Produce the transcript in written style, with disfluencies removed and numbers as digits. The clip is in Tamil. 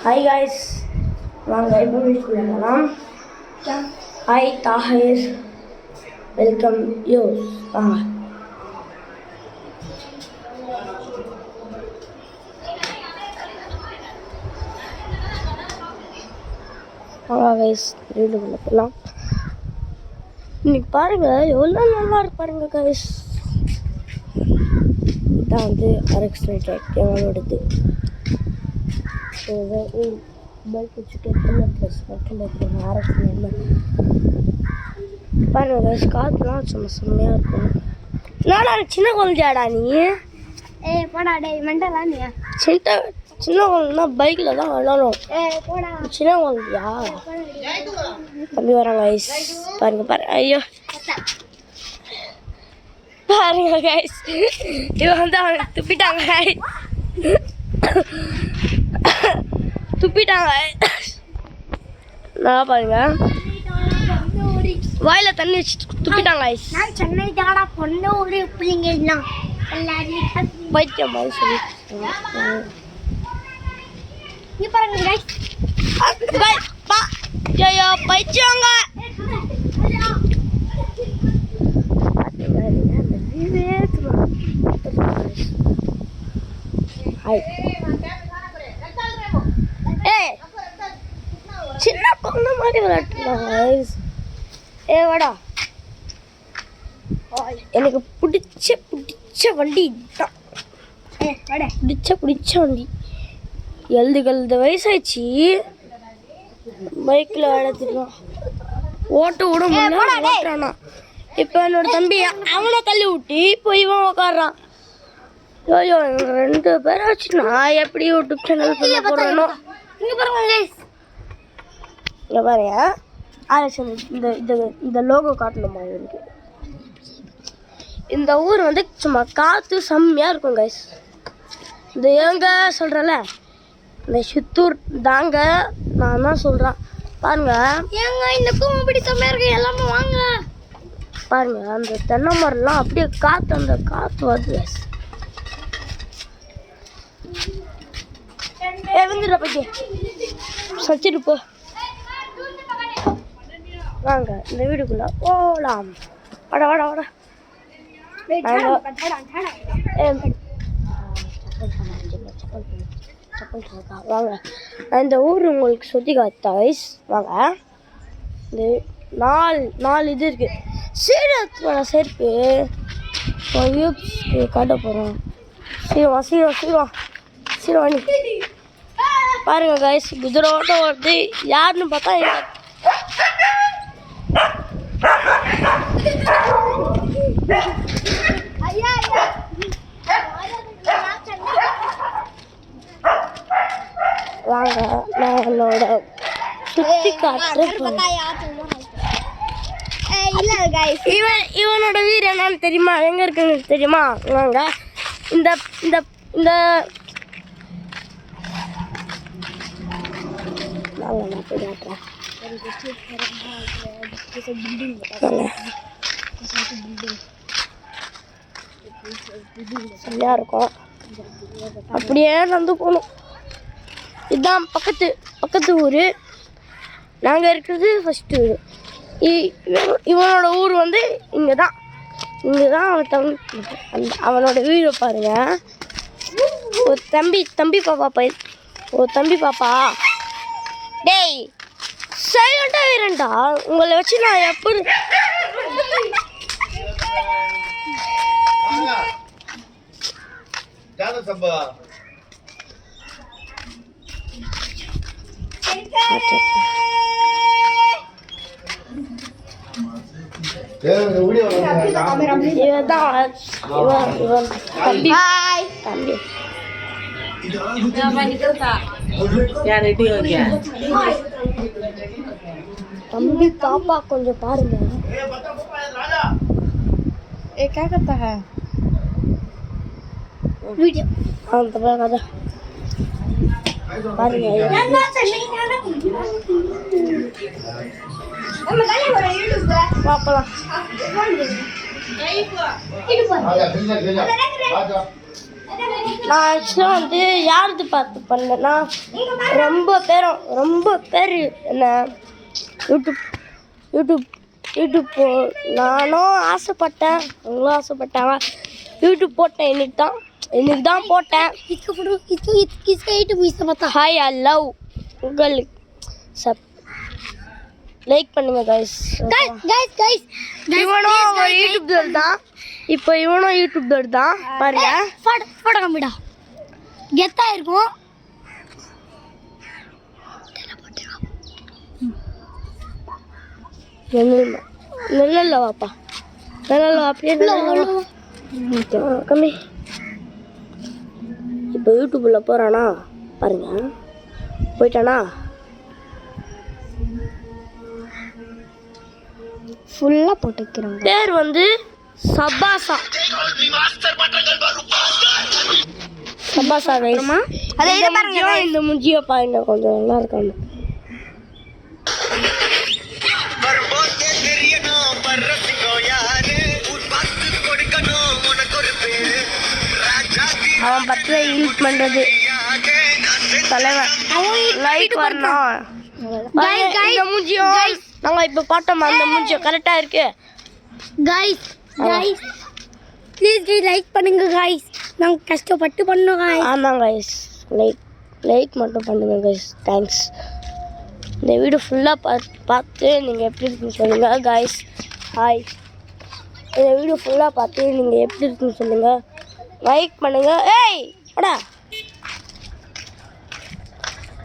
Hi guys, வாங்க இப்போ வீட்டுக்குள்ள போகலாம். Hi Tahir, welcome you. வாங்க. வாங்க guys, வீட்டுக்குள்ள போகலாம். இன்னைக்கு பாருங்க எவ்வளோ நல்லா இருப்பாருங்க guys. இதான் வந்து RX எங்களோடது. பைக் வச்சுட்டு ட்ரெஸ் பாருங்க கைஸ், காற்றுலாம் சும்மா செம்மையாக இருக்கும். என்னடா சின்ன குழந்தையாடா நீ? போடா டே மெண்டலா நீ? சின்ன குழந்தைனா பைக்கில் தான் விளாடும். சின்ன குழந்தையா? தம்பி வராங்க கைஸ், பாருங்க பாருங்க. ஐயோ பாருங்க கைஸ், இவன் வந்து அவனை துப்பிட்டாங்க நான் பாருங்க வாயில தண்ணி வச்சு துப்பிட்டாங்க. சென்னை தாடா பொண்ணு ஒரு பிள்ளைங்க எல்லாம் பைத்தியம் மாதிரி சொல்லி பாருங்க பைத்தியங்க. சின்ன குழந்தை மாதிரி விளையாட்டுலாம். வாடா, எனக்கு பிடிச்ச வண்டி இதுதான். பிடிச்ச வண்டி. எழுது வயசாச்சு, பைக்கில் விளையாடுறோம். ஓட்ட விட முடியல. இப்போ என்னோட தம்பி அவனை தள்ளி விட்டு இப்போ இவன் உக்காடுறான். ஐயோ எனக்கு 2 பேராச்சு. நான் எப்படி யூடியூப் சேனல் பண்ண போகிறேனோ. இங்கே பாருங்க இங்கே பாருங்க, இந்த லோகோ காட்டணுமா இவருக்கு? இந்த ஊர் வந்து சும்மா காற்று செம்மையாக இருக்கும் கைஸ். இந்த ஏங்க சொல்கிறேன்ல, இந்த சித்தூர் தாங்க நான் தான் சொல்கிறேன். பாருங்க ஏங்க இந்த பூமி செம்மையாக இருக்கு, எல்லாமே வாங்க பாருங்க. அந்த தென்னை மரம்லாம் அப்படியே காற்று, அந்த காற்று வருது கைஸ். வந்துடுற பைக்கி சச்சிட்டு போ. வாங்க இந்த வீடுக்குள்ள போலாம். வாடா வாடா வாடா. வாங்க நான் இந்த ஊர் உங்களுக்கு சுற்றி காத்தா கைஸ். வாங்க, இந்த 4 இது இருக்கு. செருப்பு காட்ட போகிறோம். சீரவாணி பாருங்க கைஸ், குதிரோட்டம் வருது. யாருன்னு பார்த்தா வாங்க நான் என்னோட சுற்றி காட்டுறேன். இவனோட வீடு என்னன்னு தெரியுமா? எங்க இருக்குன்னு தெரியுமா? வாங்க இந்த இந்த இந்த நான் போய் காட்டுறேன். சரியா இருக்கும். அப்படியே நடந்து போகணும். இதுதான் பக்கத்து ஊர். நாங்கள் இருக்கிறது ஃபஸ்ட்டு ஊர். இவனோட ஊர் வந்து இங்கே தான் அவனோட வீடு பாருங்க. ஒரு தம்பி பாப்பா டேய் சைலண்டாக இருண்டா. உங்களை வச்சு நான் எப்படி தம்பி பாப்பா கொஞ்சம் பாருங்க. क्या करता है वीडियो? हाँ तो बात பாருங்க. பாப்பலாம் நான் ஆக்சுவலாக வந்து யாருது பார்த்து பண்ணேன்னா ரொம்ப பேர் என்ன யூடியூப் நானும் ஆசைப்பட்டேன், அவங்களும் ஆசைப்பட்டாங்க. யூடியூப் போட்டேன் இன்னைக்கு தான் போட்டேன். ஹாய் ஐ லவ் உங்களுக்கு லைக் பண்ணுங்க கைஸ். இவனும் ஒரு யூடியூபர் தான். இப்போ இவனும் யூடியூபர் தான் பாருங்க. போட்டோ காமிடா கெத்தா இருக்கும். நல்ல வாப்பா நல்ல அப்படியே கம்மி. இப்போ யூடியூப்பில் போகிறானா பாருங்க, போயிட்டானா ஃபுல்லாக போட்டுக்கிறோம். பேர் வந்து சபாசா கைமா. அதே பாருங்க இந்த முஞ்சியோ பாருங்க, கொஞ்சம் நல்லா இருக்காங்க. அவன் பத்திர யூஸ் பண்றது தலைவன் லைக் வரணும். இந்த மூஞ்சியும் நாங்கள் இப்போ பார்த்தோம், அந்த மூஞ்சியும் கரெக்டாக இருக்கு. கைஸ் ப்ளீஸ் லைக் பண்ணுங்க கைஸ், நாங்கள் கஷ்டப்பட்டு பண்ணோம் கைஸ். ஆமாம் கைஸ், லைக் மட்டும் பண்ணுங்க கைஸ். தேங்க்ஸ். இந்த வீடியோ ஃபுல்லாக பார்த்து நீங்கள் எப்படி இருக்குன்னு சொல்லுங்கள் கைஸ். ஹாய். இந்த வீடியோ ஃபுல்லாக பார்த்து நீங்கள் எப்படி இருக்குன்னு சொல்லுங்கள். லைக் பண்ணுங்கள். ஏய் அடா